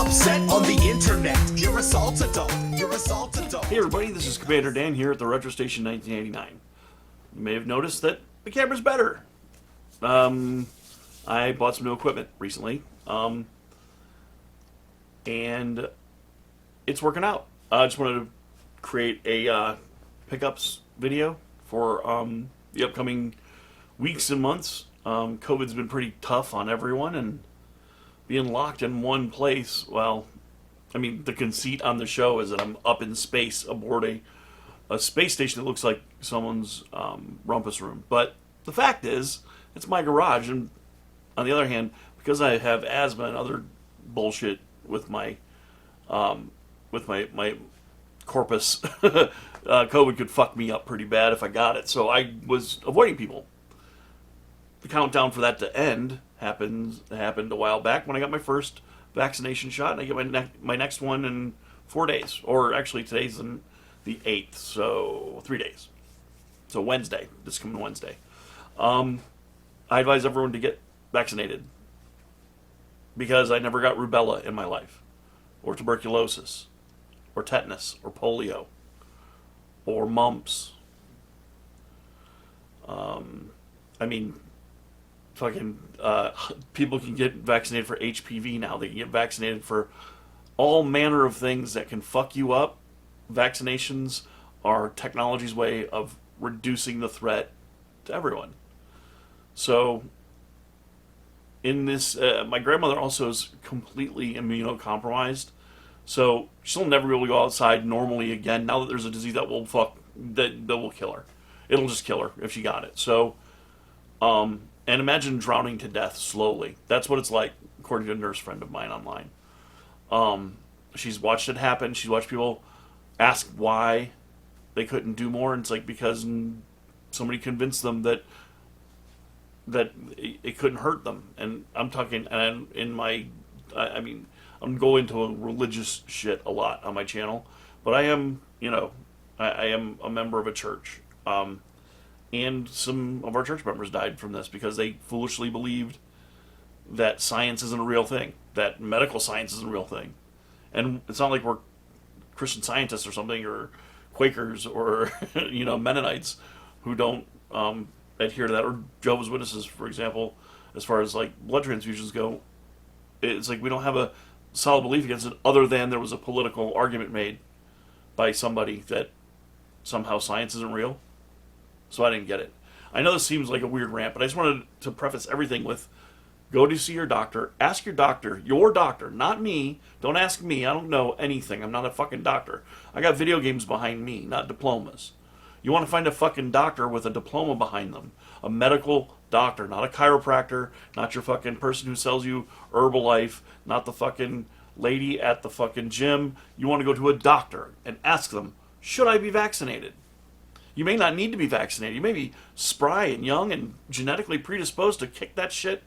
upset on the internet. You're assault adult. You're assault adult. Hey everybody, this is Commander Dan here at the Retro Station 1989. You may have noticed that the camera's better. I bought some new equipment recently, and it's working out. I just wanted to create a pickups video for the upcoming weeks and months. COVID's been pretty tough on everyone, and being locked in one place, well, I mean, the conceit on the show is that I'm up in space aboard a space station that looks like someone's rumpus room. But the fact is, it's my garage. And on the other hand, because I have asthma and other bullshit with my corpus, COVID could fuck me up pretty bad if I got it. So I was avoiding people. The countdown for that to end happened a while back when I got my first vaccination shot, and I get my next one in 4 days. Or actually, today's the 8th, so 3 days. So Wednesday, this coming Wednesday. I advise everyone to get vaccinated because I never got rubella in my life, or tuberculosis, or tetanus, or polio, or mumps. I mean, fucking people can get vaccinated for HPV now. They can get vaccinated for all manner of things that can fuck you up. Vaccinations are technology's way of reducing the threat to everyone. So, in this, my grandmother also is completely immunocompromised, so she'll never be able to go outside normally again. Now that there's a disease that will that will kill her, it'll just kill her if she got it. So, and imagine drowning to death slowly. That's what it's like, according to a nurse friend of mine online. She's watched it happen. She's watched people ask why they couldn't do more, and it's like because somebody convinced them that it couldn't hurt them. And I'm talking, and I mean, I'm going into a religious shit a lot on my channel, but I am, I am a member of a church. And some of our church members died from this because they foolishly believed that science isn't a real thing, that medical science isn't a real thing. And it's not like we're Christian Scientists or something, or Quakers, or Mennonites who don't adhere to that, or Jehovah's Witnesses, for example, as far as like blood transfusions go. It's like we don't have a solid belief against it, other than there was a political argument made by somebody that somehow science isn't real. So I didn't get it. I know this seems like a weird rant, but I just wanted to preface everything with: go to see your doctor. Ask your doctor, not me. Don't ask me. I don't know anything. I'm not a fucking doctor. I got video games behind me, not diplomas. You want to find a fucking doctor with a diploma behind them. A medical doctor, not a chiropractor, not your fucking person who sells you Herbalife, not the fucking lady at the fucking gym. You want to go to a doctor and ask them, should I be vaccinated? You may not need to be vaccinated. You may be spry and young and genetically predisposed to kick that shit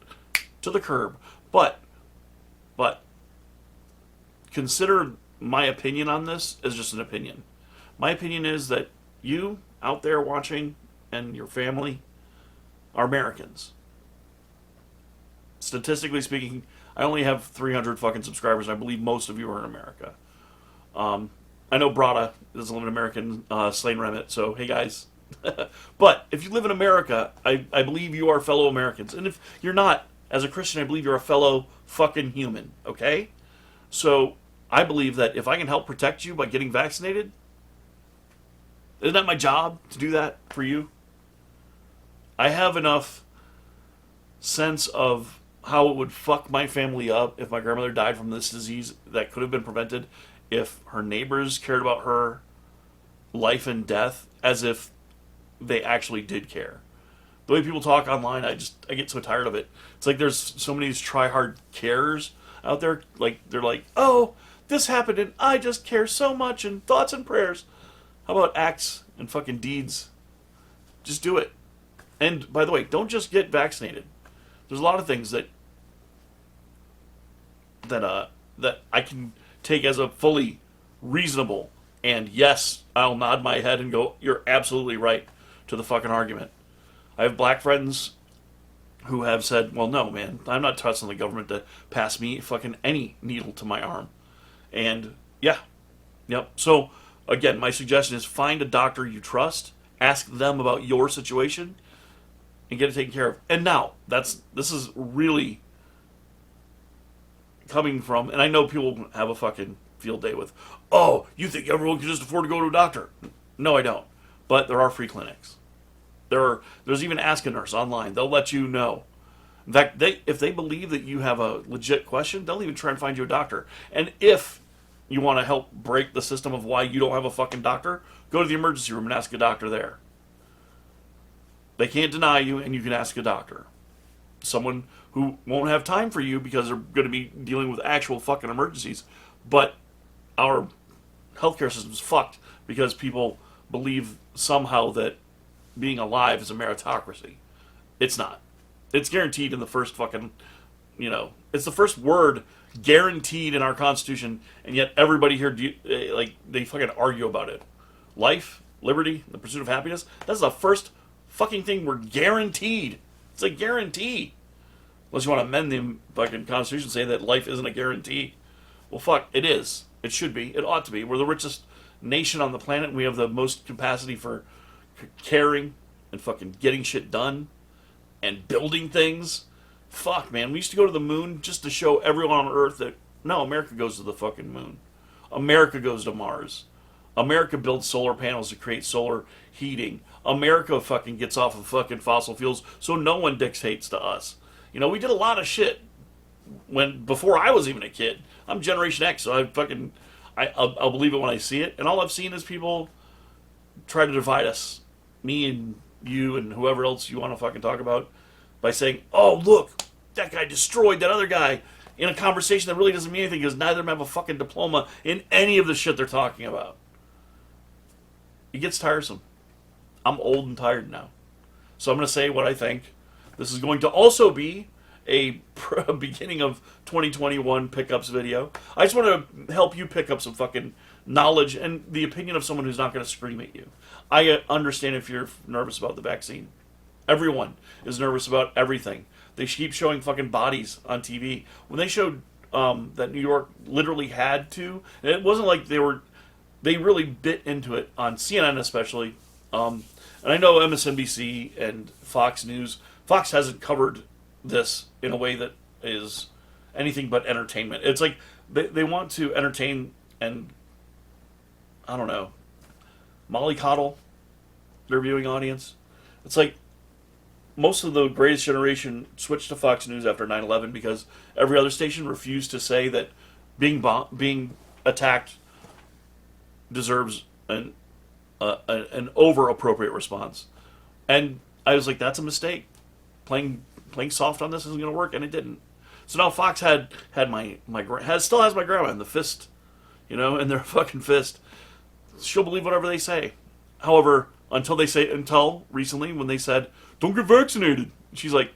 to the curb. But consider my opinion on this as just an opinion. My opinion is that you out there watching and your family are Americans. Statistically speaking, I only have 300 fucking subscribers, and I believe most of you are in America. I know Brada doesn't live in America, Slane Remit, so hey guys. But if you live in America, I believe you are fellow Americans. And if you're not, as a Christian, I believe you're a fellow fucking human, okay? So I believe that if I can help protect you by getting vaccinated, isn't that my job to do that for you? I have enough sense of how it would fuck my family up if my grandmother died from this disease that could have been prevented if her neighbors cared about her life and death as if they actually did care. The way people talk online, I get so tired of it. It's like there's so many of these try-hard carers out there. Like, they're like, oh, this happened and I just care so much, and thoughts and prayers. How about acts and fucking deeds? Just do it. And by the way, don't just get vaccinated. There's a lot of things that I can take as a fully reasonable, and yes, I'll nod my head and go, you're absolutely right, to the fucking argument. I have black friends who have said, well, no, man, I'm not trusting the government to pass me fucking any needle to my arm. And yeah, yep. So again, my suggestion is find a doctor you trust, ask them about your situation, and get it taken care of. And now, this is really coming from, and I know people have a fucking field day with, oh, you think everyone can just afford to go to a doctor? No, I don't. But there are free clinics. There's even Ask a Nurse online. They'll let you know. In fact, if they believe that you have a legit question, they'll even try and find you a doctor. And if you want to help break the system of why you don't have a fucking doctor, go to the emergency room and ask a doctor there. They can't deny you, and you can ask a doctor. Someone who won't have time for you because they're going to be dealing with actual fucking emergencies. But our healthcare system is fucked because people believe somehow that being alive is a meritocracy. It's not. It's guaranteed in the first fucking, it's the first word guaranteed in our Constitution, and yet everybody here, they fucking argue about it. Life, liberty, the pursuit of happiness, that's the first fucking thing we're guaranteed. It's a guarantee. Unless you want to amend the fucking Constitution and say that life isn't a guarantee. Well, fuck, it is. It should be. It ought to be. We're the richest nation on the planet, and we have the most capacity for caring and fucking getting shit done and building things. Fuck, man. We used to go to the moon just to show everyone on Earth that, no, America goes to the fucking moon. America goes to Mars. America builds solar panels to create solar heating. America fucking gets off of fucking fossil fuels so no one dictates to us. We did a lot of shit before I was even a kid. I'm Generation X, so I'll believe it when I see it. And all I've seen is people try to divide us, me and you and whoever else you want to fucking talk about, by saying, oh, look, that guy destroyed that other guy in a conversation that really doesn't mean anything because neither of them have a fucking diploma in any of the shit they're talking about. It gets tiresome. I'm old and tired now. So I'm going to say what I think. This is going to also be a beginning of 2021 pickups video. I just want to help you pick up some fucking knowledge and the opinion of someone who's not going to scream at you. I understand if you're nervous about the vaccine. Everyone is nervous about everything. They keep showing fucking bodies on TV. When they showed that New York literally had to, and it wasn't like they really bit into it on CNN especially. And I know MSNBC and Fox News, Fox hasn't covered this in a way that is anything but entertainment. It's like they want to entertain and, I don't know, mollycoddle their viewing audience. It's like most of the greatest generation switched to Fox News after 9/11 because every other station refused to say that being attacked deserves an over appropriate response. And I was like, that's a mistake. Playing soft on this isn't going to work, and it didn't. So now Fox still has my grandma in the fist, in their fucking fist. She'll believe whatever they say. However, until recently when they said, don't get vaccinated. She's like,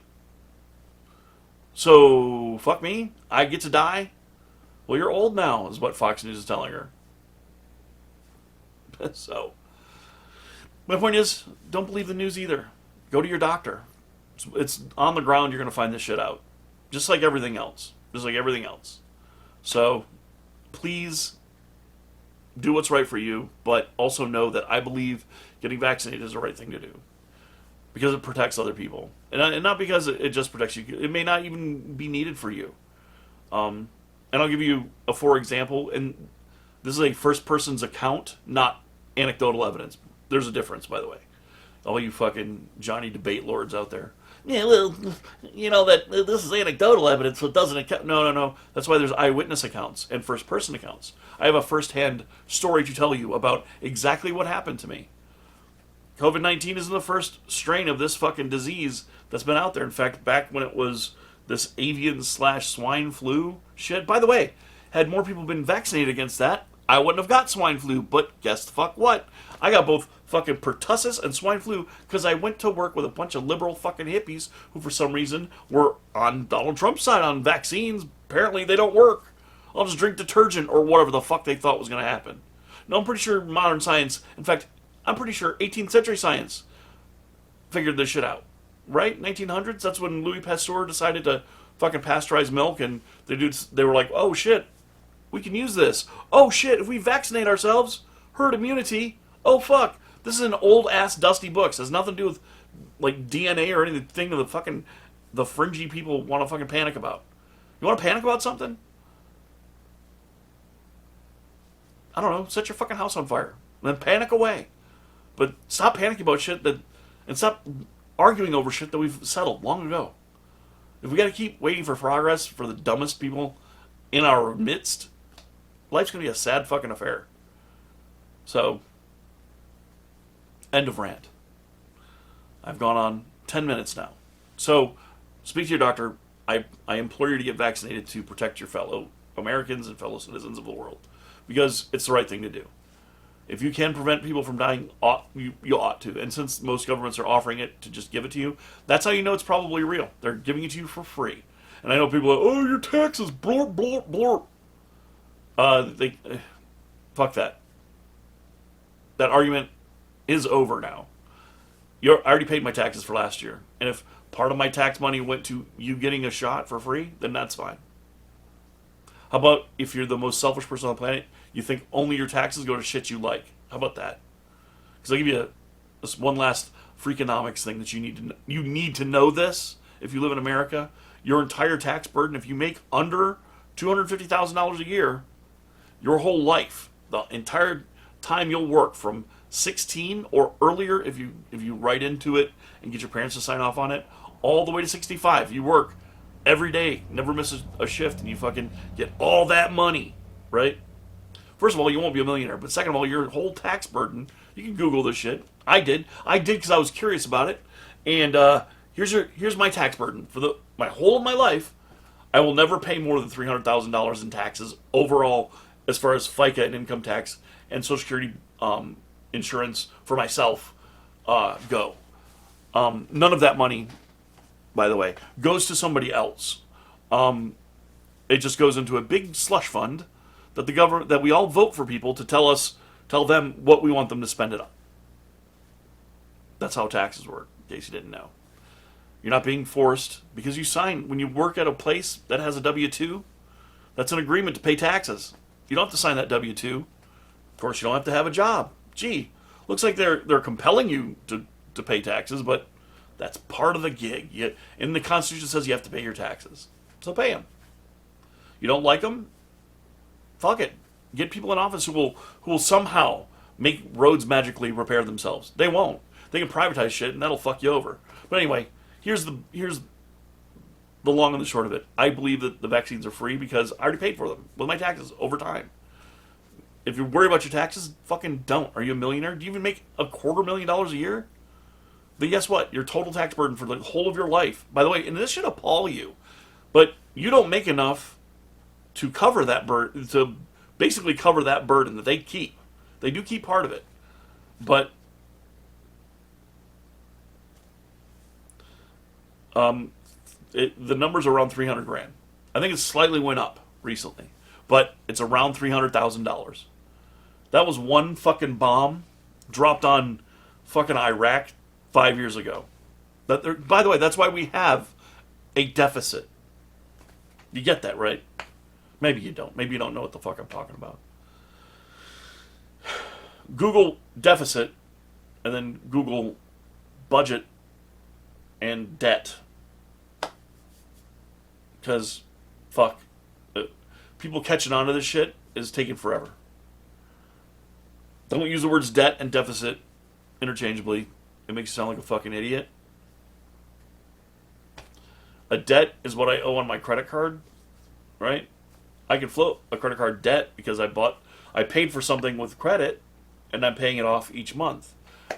so fuck me? I get to die? Well, you're old now, is what Fox News is telling her. So, my point is, don't believe the news either. Go to your doctor. It's on the ground, you're going to find this shit out. Just like everything else. So, please do what's right for you, but also know that I believe getting vaccinated is the right thing to do. Because it protects other people. And not because it just protects you. It may not even be needed for you. And I'll give you a for example. And this is a first person's account, not anecdotal evidence. There's a difference, by the way. All you fucking Johnny debate lords out there. Yeah, well, that this is anecdotal evidence, so it doesn't account. No. That's why there's eyewitness accounts and first person accounts. I have a first-hand story to tell you about exactly what happened to me. COVID-19 isn't the first strain of this fucking disease that's been out there. In fact, back when it was this avian/swine flu shit, by the way, had more people been vaccinated against that, I wouldn't have got swine flu, but guess the fuck what? I got both fucking pertussis and swine flu because I went to work with a bunch of liberal fucking hippies who for some reason were on Donald Trump's side on vaccines. Apparently they don't work. I'll just drink detergent or whatever the fuck they thought was going to happen. No, I'm pretty sure modern science, in fact, I'm pretty sure 18th century science figured this shit out. right? 1900s. That's when Louis Pasteur decided to fucking pasteurize milk, and they were like, oh shit, we can use this. Oh shit, if we vaccinate ourselves, herd immunity. Oh fuck, this is an old ass dusty book. It has nothing to do with like DNA or anything that the fringy people want to fucking panic about. You want to panic about something? I don't know. Set your fucking house on fire, and then panic away. But stop panicking about shit and stop arguing over shit that we've settled long ago. If we got to keep waiting for progress for the dumbest people in our midst, life's gonna be a sad fucking affair. So, end of rant. I've gone on 10 minutes now. So, speak to your doctor. I implore you to get vaccinated to protect your fellow Americans and fellow citizens of the world, because it's the right thing to do. If you can prevent people from dying, you ought to. And since most governments are offering it to just give it to you, that's how you know it's probably real. They're giving it to you for free. And I know people are, oh, your taxes, blorp, blorp, blorp. Fuck that. That argument is over now. I already paid my taxes for last year. And if part of my tax money went to you getting a shot for free, then that's fine. How about if you're the most selfish person on the planet, you think only your taxes go to shit you like? How about that? Because I'll give you this one last freakonomics thing that you need to know this. If you live in America, your entire tax burden, if you make under $250,000 a year, your whole life, the entire time you'll work from 16 or earlier, if you write into it and get your parents to sign off on it, all the way to 65, you work every day, never miss a shift, and you fucking get all that money, right? First of all, you won't be a millionaire, but second of all, your whole tax burden, you can Google this shit. I did because I was curious about it, and here's my tax burden for my whole of my life. I will never pay more than $300,000 in taxes overall, as far as FICA and income tax and Social Security insurance for myself go. None of that money, by the way, goes to somebody else. It just goes into a big slush fund that the government, that we all vote for people to tell them what we want them to spend it on. That's how taxes work, in case you didn't know. You're not being forced because you sign when you work at a place that has a W-2. That's an agreement to pay taxes. You don't have to sign that W-2. Of course, you don't have to have a job. Gee, looks like they're compelling you to pay taxes, but that's part of the gig. In the Constitution, it says you have to pay your taxes. So pay them. You don't like them? Fuck it. Get people in office who will somehow make roads magically repair themselves. They won't. They can privatize shit, and that'll fuck you over. But anyway, here's the long and the short of it. I believe that the vaccines are free because I already paid for them with my taxes over time. If you're worried about your taxes, fucking don't. Are you a millionaire? Do you even make $250,000 a year? Then guess what? Your total tax burden for the whole of your life. By the way, and this should appall you, but you don't make enough to cover that burden, to basically cover that burden that they keep. They do keep part of it, but the numbers are around $300,000. I think it slightly went up recently, but it's around $300,000. That was one fucking bomb dropped on fucking Iraq 5 years ago. By the way, that's why we have a deficit. You get that, right? Maybe you don't. Maybe you don't know what the fuck I'm talking about. Google deficit, and then Google budget and debt. Because, fuck, people catching on to this shit is taking forever. Don't use the words debt and deficit interchangeably. It makes you sound like a fucking idiot. A debt is what I owe on my credit card, right? I can float a credit card debt because I paid for something with credit, and I'm paying it off each month.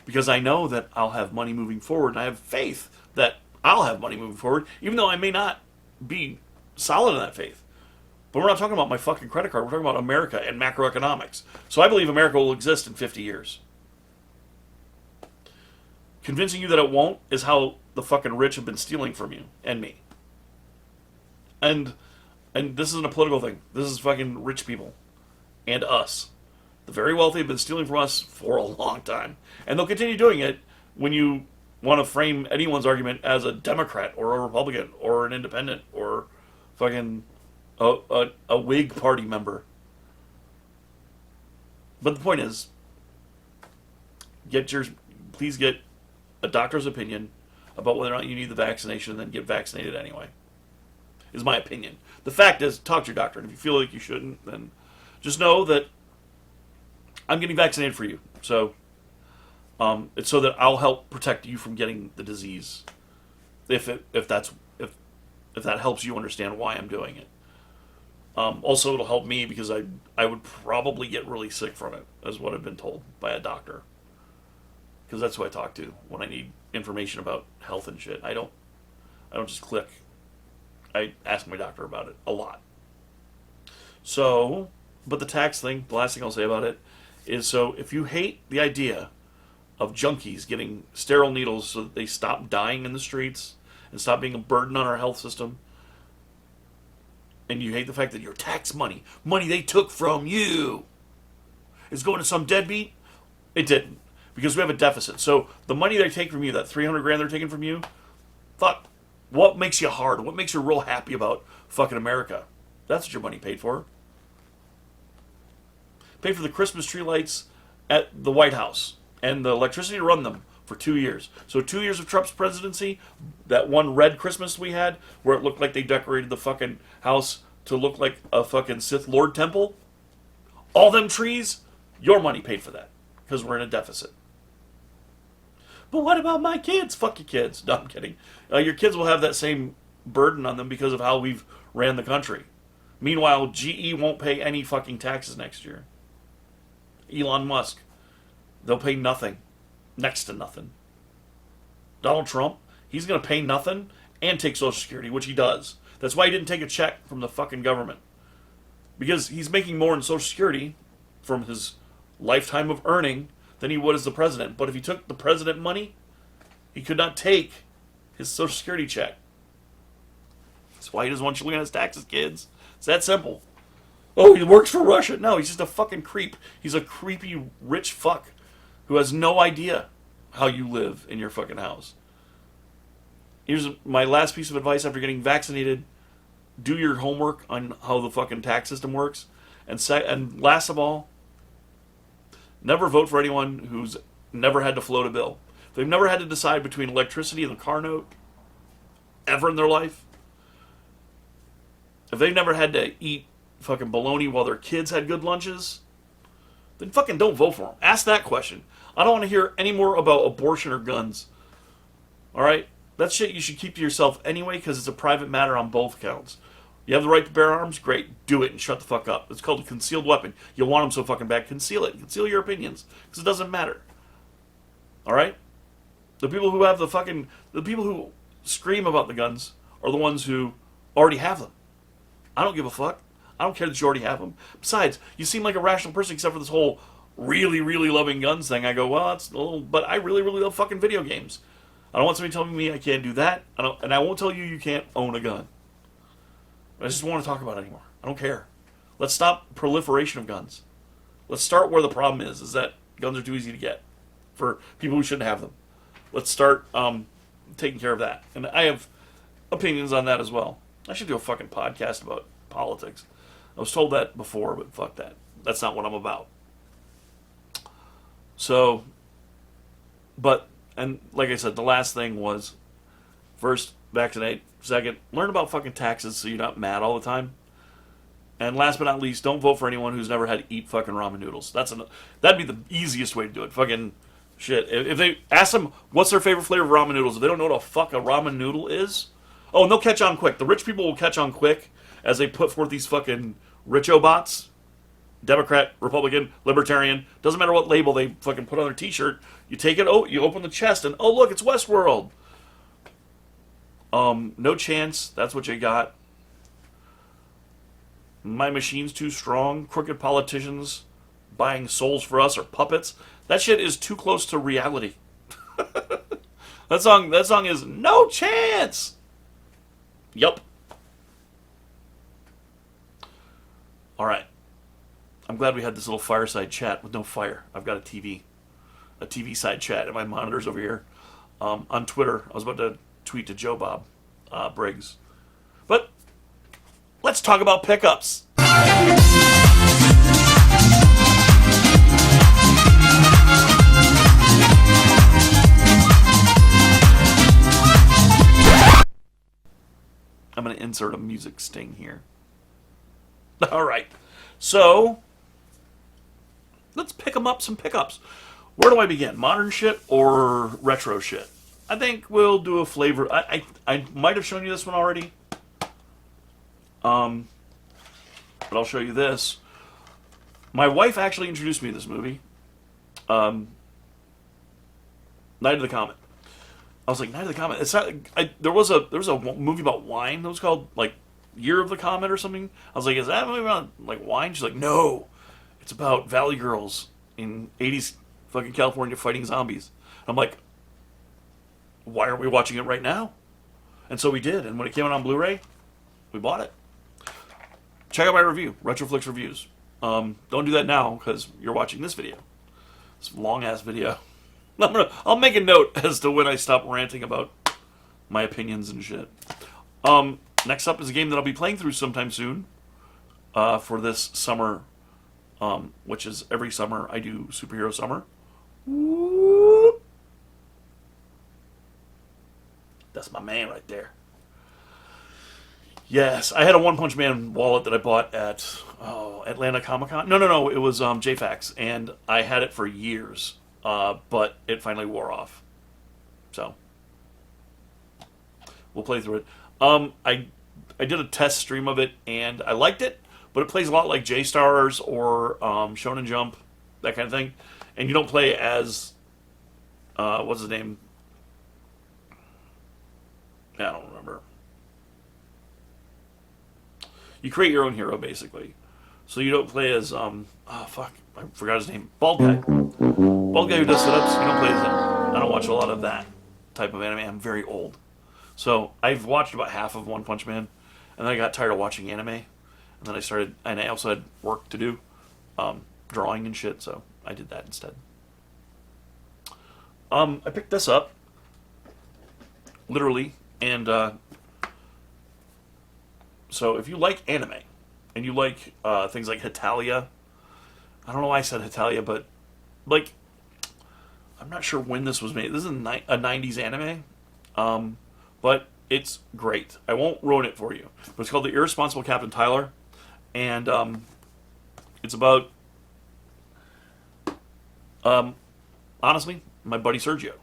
Because I know that I'll have money moving forward, and I have faith that I'll have money moving forward, even though I may not be solid in that faith. But we're not talking about my fucking credit card. We're talking about America and macroeconomics. So I believe America will exist in 50 years. Convincing you that it won't is how the fucking rich have been stealing from you and me. And this isn't a political thing. This is fucking rich people and us. The very wealthy have been stealing from us for a long time. And they'll continue doing it when you want to frame anyone's argument as a Democrat or a Republican or an independent or fucking a Whig party member. But the point is, please get a doctor's opinion about whether or not you need the vaccination, and then get vaccinated anyway. Is my opinion. The fact is, talk to your doctor, and if you feel like you shouldn't, then just know that I'm getting vaccinated for you. So it's so that I'll help protect you from getting the disease, if that helps you understand why I'm doing it. Also, it'll help me because I would probably get really sick from it, is what I've been told by a doctor. Because that's who I talk to when I need information about health and shit. I don't just click. I ask my doctor about it a lot. So, but the tax thing, the last thing I'll say about it is, so if you hate the idea of junkies getting sterile needles so that they stop dying in the streets and stop being a burden on our health system, and you hate the fact that your tax money they took from you, is going to some deadbeat, it didn't. Because we have a deficit. So the money they take from you, that $300,000 they're taking from you, fuck, what makes you hard? What makes you real happy about fucking America? That's what your money paid for. Paid for the Christmas tree lights at the White House and the electricity to run them for 2 years. So 2 years of Trump's presidency, that one red Christmas we had, where it looked like they decorated the fucking house to look like a fucking Sith Lord temple, all them trees, your money paid for that. Because we're in a deficit. But what about my kids? Fuck your kids. No, I'm kidding. Your kids will have that same burden on them because of how we've ran the country. Meanwhile, GE won't pay any fucking taxes next year. Elon Musk, they'll pay nothing. Next to nothing. Donald Trump, he's going to pay nothing and take Social Security, which he does. That's why he didn't take a check from the fucking government. Because he's making more in Social Security from his lifetime of earning than he would as the president. But if he took the president money, he could not take his Social Security check. That's why he doesn't want you looking at his taxes, kids. It's that simple. Oh, he works for Russia. No, he's just a fucking creep. He's a creepy rich fuck who has no idea how you live in your fucking house. Here's my last piece of advice after getting vaccinated. Do your homework on how the fucking tax system works. And last of all, never vote for anyone who's never had to float a bill. If they've never had to decide between electricity and the car note ever in their life, if they've never had to eat fucking bologna while their kids had good lunches, then fucking don't vote for them. Ask that question. I don't want to hear any more about abortion or guns. Alright? That shit you should keep to yourself anyway because it's a private matter on both counts. You have the right to bear arms? Great. Do it and shut the fuck up. It's called a concealed weapon. You want them so fucking bad, conceal it. Conceal your opinions. Because it doesn't matter. Alright? The people who scream about the guns are the ones who already have them. I don't give a fuck. I don't care that you already have them. Besides, you seem like a rational person except for this whole really, really loving guns thing. I go, well, that's a little... But I really, really love fucking video games. I don't want somebody telling me I can't do that. And I won't tell you you can't own a gun. I just don't want to talk about it anymore. I don't care. Let's stop proliferation of guns. Let's start where the problem is that guns are too easy to get for people who shouldn't have them. Let's start taking care of that. And I have opinions on that as well. I should do a fucking podcast about politics. I was told that before, but fuck that. That's not what I'm about. So, and like I said, the last thing was, first, vaccinate. Second, learn about fucking taxes so you're not mad all the time. And last but not least, don't vote for anyone who's never had to eat fucking ramen noodles. That'd be the easiest way to do it. Fucking shit. If they ask them what's their favorite flavor of ramen noodles, if they don't know what the fuck a ramen noodle is, oh, and they'll catch on quick. The rich people will catch on quick as they put forth these fucking richo-bots. Democrat, Republican, Libertarian. Doesn't matter what label they fucking put on their t-shirt. You take it, you open the chest, and oh, look, it's Westworld. No chance. That's what you got. My machine's too strong. Crooked politicians buying souls for us are puppets. That shit is too close to reality. That song is No Chance. Yup. All right. I'm glad we had this little fireside chat with no fire. I've got a TV side chat, and my monitor's over here. on Twitter. I was about to tweet to Joe Bob Briggs. But let's talk about pickups. I'm going to insert a music sting here. All right. So, let's pick them up some pickups. Where do I begin? Modern shit or retro shit? I think we'll do a flavor. I might have shown you this one already. But I'll show you this. My wife actually introduced me to this movie. Night of the Comet. I was like, Night of the Comet. It's not. There was a movie about wine that was called like Year of the Comet or something. I was like, is that a movie about like wine? She's like, no, it's about Valley Girls in '80s fucking California fighting zombies. I'm like, why aren't we watching it right now? And so we did. And when it came out on Blu-ray, we bought it. Check out my review, Retroflix Reviews. Don't do that now because you're watching this video. It's a long ass video. I'll make a note as to when I stop ranting about my opinions and shit. Next up is a game that I'll be playing through sometime soon for this summer, which is every summer I do Superhero Summer. Whoop. That's my man right there. Yes, I had a One Punch Man wallet that I bought at Atlanta Comic Con. No, it was JFAX, and I had it for years. But it finally wore off. So we'll play through it. I did a test stream of it and I liked it, but it plays a lot like J-Stars or Shonen Jump, that kind of thing. And you don't play as what's his name? I don't remember. You create your own hero basically. So you don't play as I forgot his name. Bald guy. Bald guy who does sit-ups. You don't play as him. I don't watch a lot of that type of anime. I'm very old. So I've watched about half of One Punch Man, and then I got tired of watching anime. And then I also had work to do, drawing and shit, so I did that instead. I picked this up, literally, and so if you like anime, and you like things like Hetalia, I don't know why I said Hetalia, but like, I'm not sure when this was made. This is a 90s anime, but it's great. I won't ruin it for you. But it's called The Irresponsible Captain Tyler, and it's about, honestly, my buddy Sergio.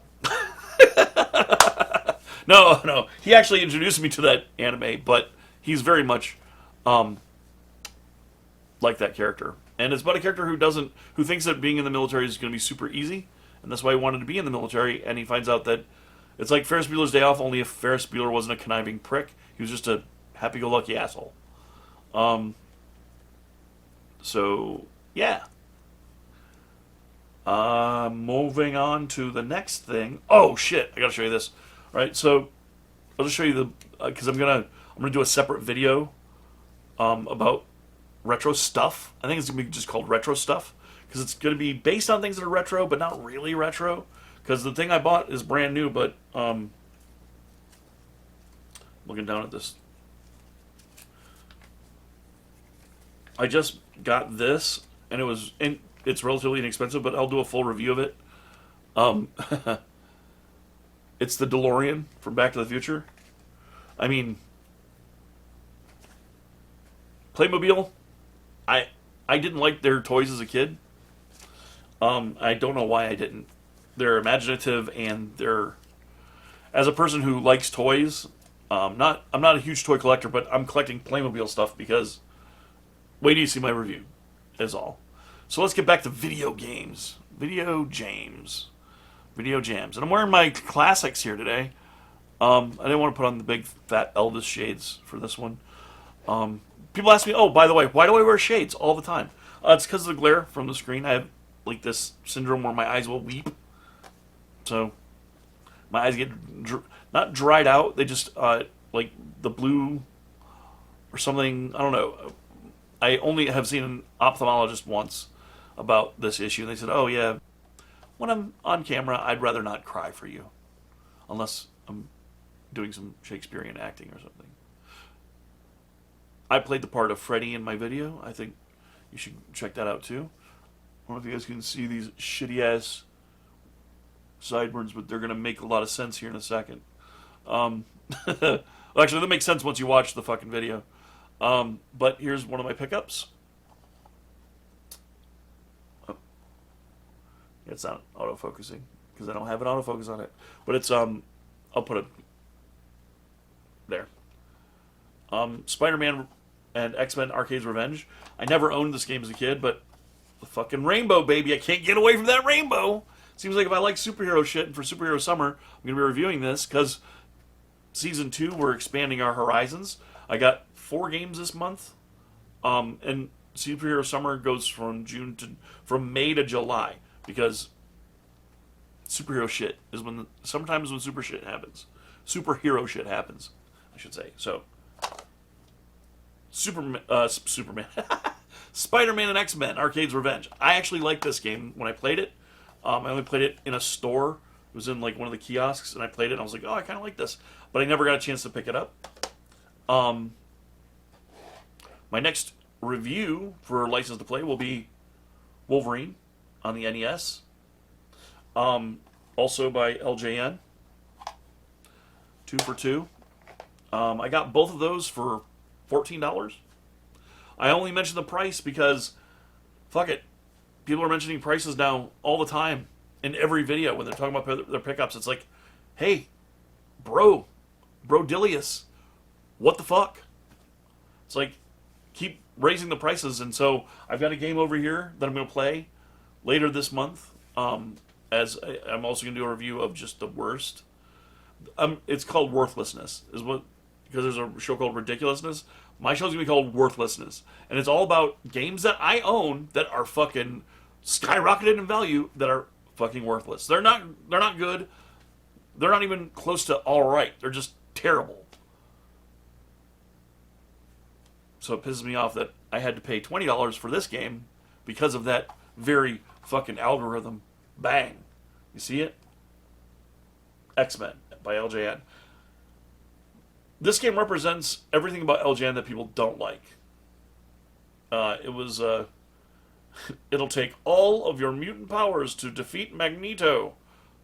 No, he actually introduced me to that anime, but he's very much like that character. And it's about a character who thinks that being in the military is going to be super easy, and that's why he wanted to be in the military, and he finds out that it's like Ferris Bueller's Day Off, only if Ferris Bueller wasn't a conniving prick. He was just a happy-go-lucky asshole. So, yeah. Moving on to the next thing. Oh, shit, I gotta show you this. All right, so I'll just show you because I'm gonna do a separate video about retro stuff. I think it's gonna be just called retro stuff because it's gonna be based on things that are retro, but not really retro. Because the thing I bought is brand new, but looking down at this, I just got this, and it's relatively inexpensive, but I'll do a full review of it. It's the DeLorean from Back to the Future. I mean, Playmobil, I didn't like their toys as a kid. I don't know why I didn't. They're imaginative, and as a person who likes toys, I'm not a huge toy collector, but I'm collecting Playmobil stuff because wait till you see my review, is all. So let's get back to video games. Video jams. And I'm wearing my classics here today. I didn't want to put on the big fat Elvis shades for this one. People ask me, oh, by the way, why do I wear shades all the time? It's because of the glare from the screen. I have like this syndrome where my eyes will weep. So my eyes get not dried out. They just like the blue or something. I don't know. I only have seen an ophthalmologist once about this issue. And they said, oh yeah, when I'm on camera, I'd rather not cry for you. unless I'm doing some Shakespearean acting or something. I played the part of Freddy in my video. I think you should check that out too. I don't know if you guys can see these shitty ass sideburns, but they're gonna make a lot of sense here in a second. Well, actually, that makes sense once you watch the fucking video. But here's one of my pickups. Oh. It's not auto-focusing because I don't have an autofocus on it. But it's I'll put it there. Spider-Man and X-Men Arcade's Revenge. I never owned this game as a kid, but the fucking rainbow, baby. I can't get away from that rainbow. Seems like if I like superhero shit, and for Superhero Summer, I'm going to be reviewing this, because Season 2, we're expanding our horizons. I got 4 games this month, and Superhero Summer goes from May to July, because superhero shit is sometimes when superhero shit happens, I should say. So, Superman, Spider-Man and X-Men Arcade's Revenge. I actually liked this game when I played it. I only played it in a store. It was in like one of the kiosks, and I played it, and I was like, oh, I kind of like this. But I never got a chance to pick it up. My next review for License to Play will be Wolverine on the NES. Also by LJN. 2 for 2. I got both of those for $14. I only mention the price because, fuck it, people are mentioning prices now all the time in every video when they're talking about their pickups. It's like, hey, Brodilius, what the fuck? It's like, keep raising the prices. And so I've got a game over here that I'm going to play later this month. As I'm also going to do a review of just the worst. It's called Worthlessness, because there's a show called Ridiculousness. My show's going to be called Worthlessness. And it's all about games that I own that are fucking skyrocketed in value that are fucking worthless. They're not good. They're not even close to alright. They're just terrible. So it pisses me off that I had to pay $20 for this game because of that very fucking algorithm. Bang. You see it? X-Men by LJN. This game represents everything about LJN that people don't like. It'll take all of your mutant powers to defeat Magneto.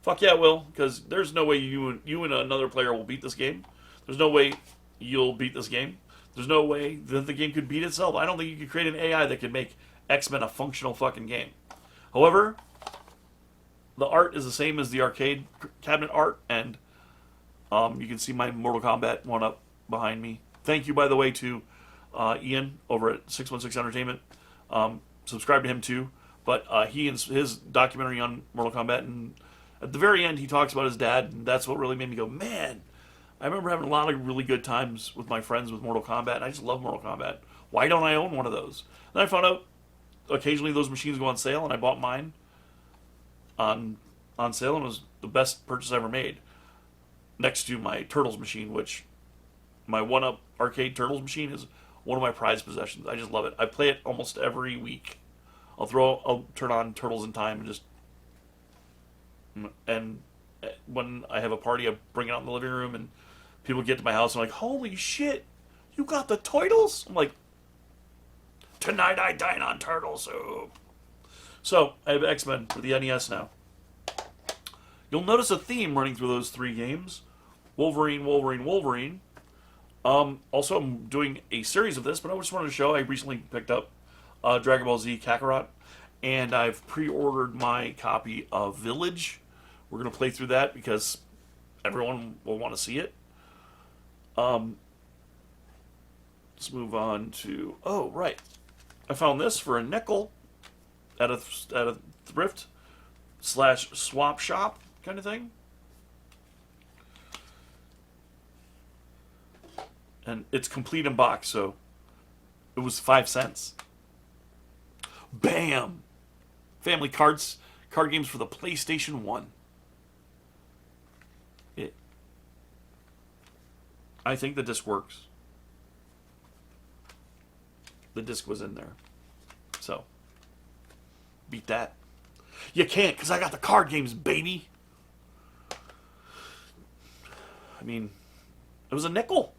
Fuck yeah, it will, because there's no way you and another player will beat this game. There's no way you'll beat this game. There's no way that the game could beat itself. I don't think you could create an AI that could make X-Men a functional fucking game. However, the art is the same as the arcade cabinet art, and you can see my Mortal Kombat one up behind me. Thank you, by the way, to Ian over at 616 Entertainment. Subscribe to him too. But he and his documentary on Mortal Kombat, and at the very end he talks about his dad, and that's what really made me go, man, I remember having a lot of really good times with my friends with Mortal Kombat, and I just love Mortal Kombat. Why don't I own one of those? Then I found out occasionally those machines go on sale, and I bought mine on sale, and it was the best purchase I ever made. Next to my Turtles machine, which my 1-Up arcade Turtles machine is one of my prized possessions. I just love it. I play it almost every week. I'll turn on Turtles in Time and when I have a party, I bring it out in the living room, and people get to my house and are like, holy shit, you got the Turtles? I'm like, tonight I dine on turtle soup. So, I have X-Men for the NES now. You'll notice a theme running through those 3 games. Wolverine, Wolverine, Wolverine. Also, I'm doing a series of this, but I just wanted to show, I recently picked up Dragon Ball Z Kakarot, and I've pre-ordered my copy of Village. We're going to play through that because everyone will want to see it. Let's move on to... Oh, right. I found this for a nickel at a thrift / swap shop kind of thing. And it's complete in box, so it was 5 cents. Bam! Family card games for the PlayStation 1. I think the disc works. The disc was in there. So, beat that. You can't, because I got the card games, baby. I mean, it was a nickel.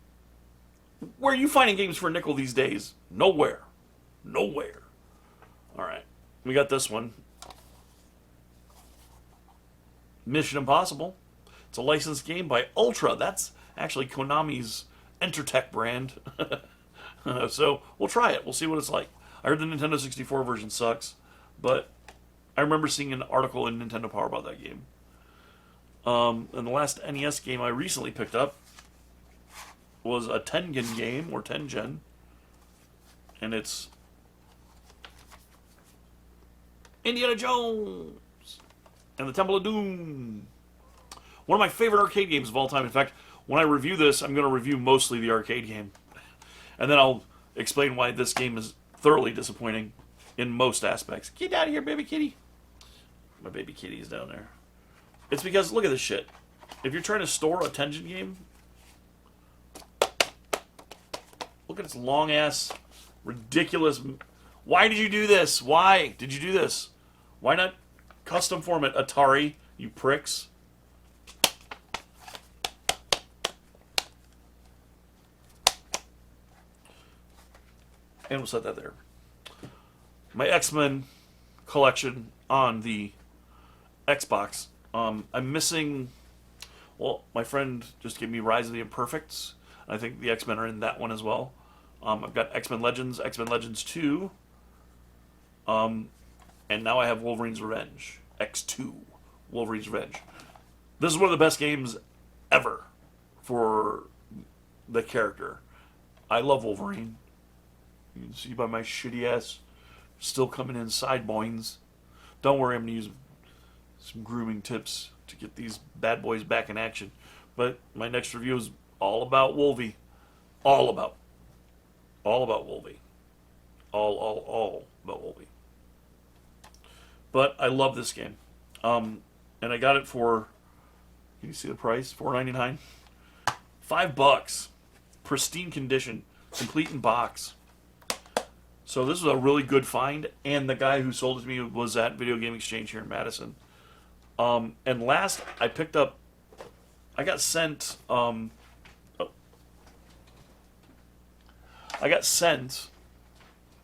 Where are you finding games for a nickel these days? Nowhere. Nowhere. All right. We got this one. Mission Impossible. It's a licensed game by Ultra. That's actually Konami's Entertech brand. So we'll try it. We'll see what it's like. I heard the Nintendo 64 version sucks, but I remember seeing an article in Nintendo Power about that game. And the last NES game I recently picked up was a Tengen game, or Tengen. And it's Indiana Jones and the Temple of Doom. One of my favorite arcade games of all time. In fact, when I review this, I'm going to review mostly the arcade game. And then I'll explain why this game is thoroughly disappointing in most aspects. Get out of here, baby kitty. My baby kitty is down there. It's because, look at this shit. If you're trying to store a Tengen game, look at its long-ass, ridiculous... Why did you do this? Why did you do this? Why not custom format Atari, you pricks? And we'll set that there. My X-Men collection on the Xbox. I'm missing... Well, my friend just gave me Rise of the Imperfects. I think the X-Men are in that one as well. I've got X-Men Legends 2. And now I have Wolverine's Revenge. X2. Wolverine's Revenge. This is one of the best games ever for the character. I love Wolverine. You can see by my shitty ass still coming in side boings. Don't worry, I'm going to use some grooming tips to get these bad boys back in action. But my next review is all about Wolvie. All about Wolvie. All about Wolvie. But I love this game. And I got it for, can you see the price? $4.99. $5. Pristine condition. Complete in box. So this was a really good find. And the guy who sold it to me was at Video Game Exchange here in Madison. And last, I got sent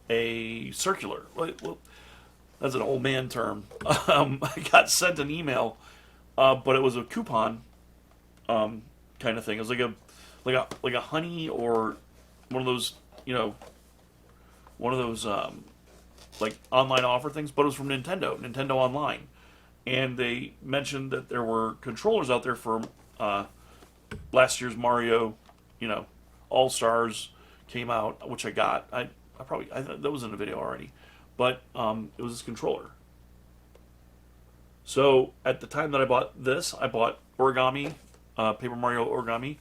a circular. Well, that's an old man term. I got sent an email, but it was a coupon kind of thing. It was like a honey or one of those, like online offer things, but it was from Nintendo Online. And they mentioned that there were controllers out there for last year's Mario, All Stars came out, which I got. I thought that was in the video already, but it was this controller. So at the time that I bought this, I bought Origami, Paper Mario Origami,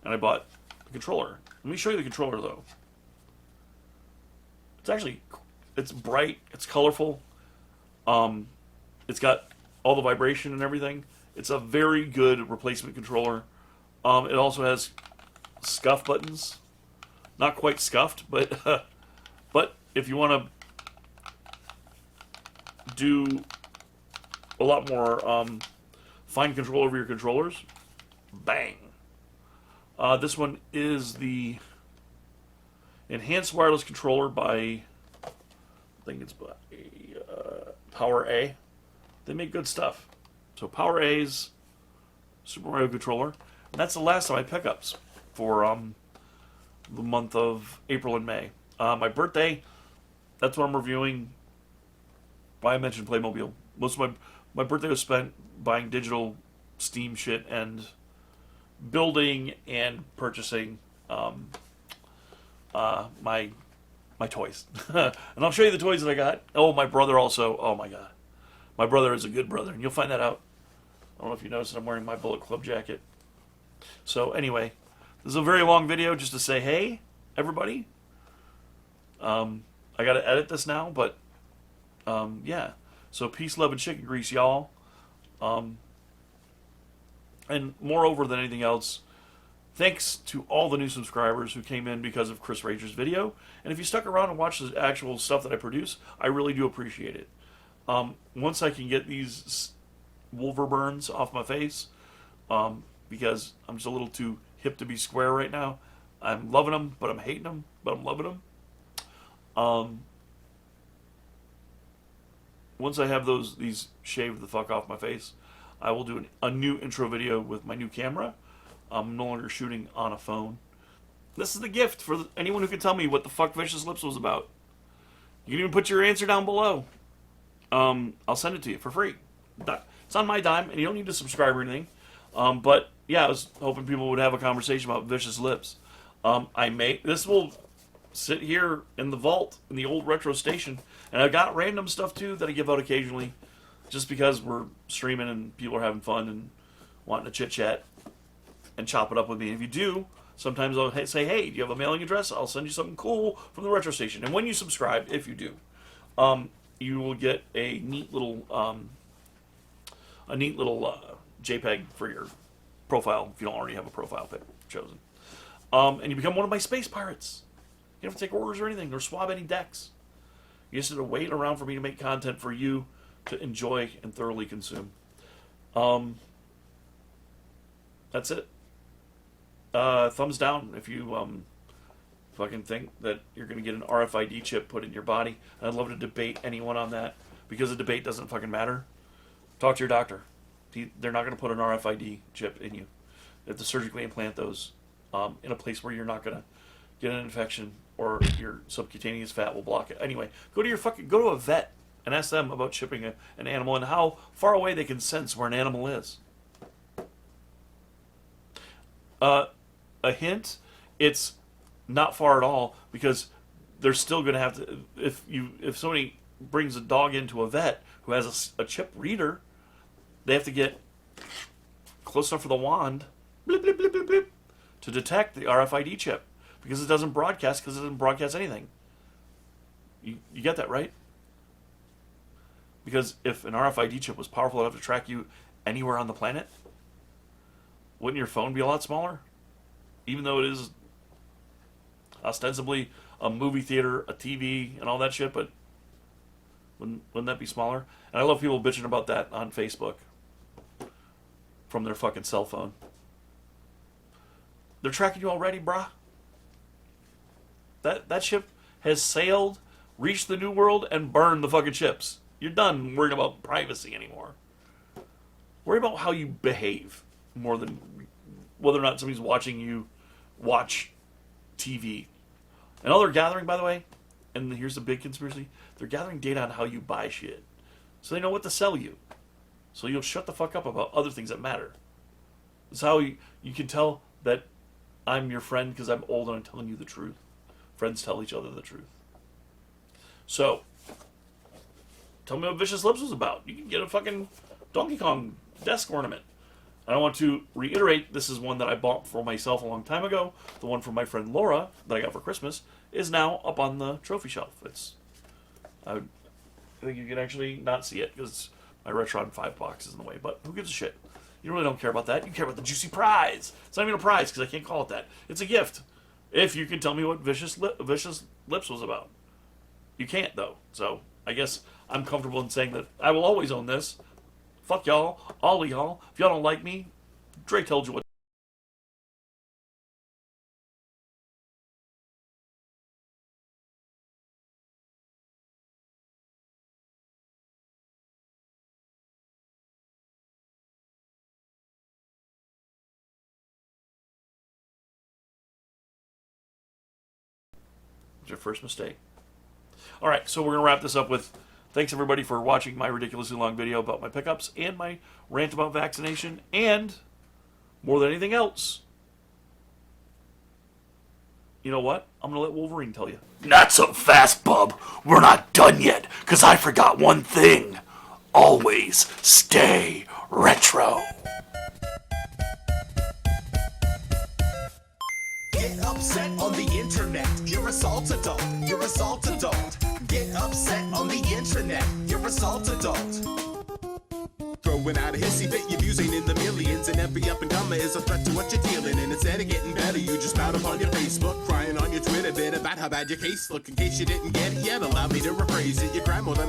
and I bought the controller. Let me show you the controller though. It's bright, it's colorful, it's got all the vibration and everything. It's a very good replacement controller. It also has scuff buttons. Not quite scuffed, but if you want to do a lot more fine control over your controllers, bang. This one is the Enhanced Wireless Controller by, I think it's by Power A. They make good stuff. So Power A's Super Mario controller. And that's the last of my pickups for the month of April and May. My birthday, that's what I'm reviewing. Why I mentioned Playmobil. Most of my birthday was spent buying digital Steam shit and building and purchasing my toys. And I'll show you the toys that I got. Oh, my brother also. Oh my god. My brother is a good brother, and you'll find that out. I don't know if you noticed that I'm wearing my Bullet Club jacket. So anyway, this is a very long video just to say, hey, everybody. I got to edit this now, but yeah. So peace, love, and chicken grease, y'all. And moreover than anything else, thanks to all the new subscribers who came in because of Chris Rager's video. And if you stuck around and watched the actual stuff that I produce, I really do appreciate it. Once I can get these Wolverburns off my face, because I'm just a little too hip to be square right now. I'm loving them, but I'm hating them, but I'm loving them. Once I have these shaved the fuck off my face, I will do a new intro video with my new camera. I'm no longer shooting on a phone. This is the gift for anyone who can tell me what the fuck Vicious Lips was about. You can even put your answer down below. I'll send it to you for free. It's on my dime, and you don't need to subscribe or anything. But yeah, I was hoping people would have a conversation about Vicious Lips. This will sit here in the vault in the old retro station, and I've got random stuff too that I give out occasionally, just because we're streaming and people are having fun and wanting to chit chat and chop it up with me. And if you do, sometimes I'll say, hey, do you have a mailing address? I'll send you something cool from the retro station. And when you subscribe, if you do, you will get a neat little JPEG for your profile if you don't already have a profile pic chosen. And you become one of my space pirates. You don't have to take orders or anything, or swab any decks. You just have to wait around for me to make content for you to enjoy and thoroughly consume. That's it. Thumbs down if you fucking think that you're going to get an RFID chip put in your body. I'd love to debate anyone on that, because a debate doesn't fucking matter. Talk to your doctor. They're not going to put an RFID chip in you. They have to surgically implant those in a place where you're not going to get an infection, or your subcutaneous fat will block it. Anyway, go to a vet and ask them about chipping an animal and how far away they can sense where an animal is. A hint, it's not far at all, because they're still going to have to, if somebody brings a dog into a vet who has a chip reader, they have to get close enough for the wand, blip, blip, blip, blip, blip, to detect the RFID chip, because it doesn't broadcast anything. You get that, right? Because if an RFID chip was powerful enough to track you anywhere on the planet, wouldn't your phone be a lot smaller? Even though it is ostensibly a movie theater, a TV, and all that shit, but wouldn't that be smaller? And I love people bitching about that on Facebook from their fucking cell phone. They're tracking you already, brah. That ship has sailed, reached the new world, and burned the fucking ships. You're done worrying about privacy anymore. Worry about how you behave more than whether or not somebody's watching you watch TV. And all they're gathering, by the way, and here's the big conspiracy, they're gathering data on how you buy shit. So they know what to sell you. So you'll shut the fuck up about other things that matter. It's how you can tell that I'm your friend, because I'm old and I'm telling you the truth. Friends tell each other the truth. So, tell me what Vicious Lips was about. You can get a fucking Donkey Kong desk ornament. And I want to reiterate, this is one that I bought for myself a long time ago. The one from my friend Laura that I got for Christmas is now up on the trophy shelf. I think you can actually not see it because my Retron 5 box is in the way, but who gives a shit? You really don't care about that. You care about the juicy prize. It's not even a prize because I can't call it that. It's a gift. If you can tell me what Vicious Lips was about. You can't, though. So I guess I'm comfortable in saying that I will always own this. Fuck y'all, all of y'all. If y'all don't like me, Drake told you what. It's your first mistake. Alright, so we're going to wrap this up with thanks everybody for watching my ridiculously long video about my pickups and my rant about vaccination, and more than anything else, you know what? I'm going to let Wolverine tell you. Not so fast, bub. We're not done yet, because I forgot one thing. Always stay retro. Get upset on the internet. You're a salt adult. You're a salt adult. Get upset on the internet. You're a salt adult. Throwing out a hissy fit, your views ain't in the millions, and every up and comer is a threat to what you're dealing. And instead of getting better, you just spout up on your Facebook, crying on your Twitter bit about how bad your case look. In case you didn't get it yet, allow me to rephrase it. Your grandmother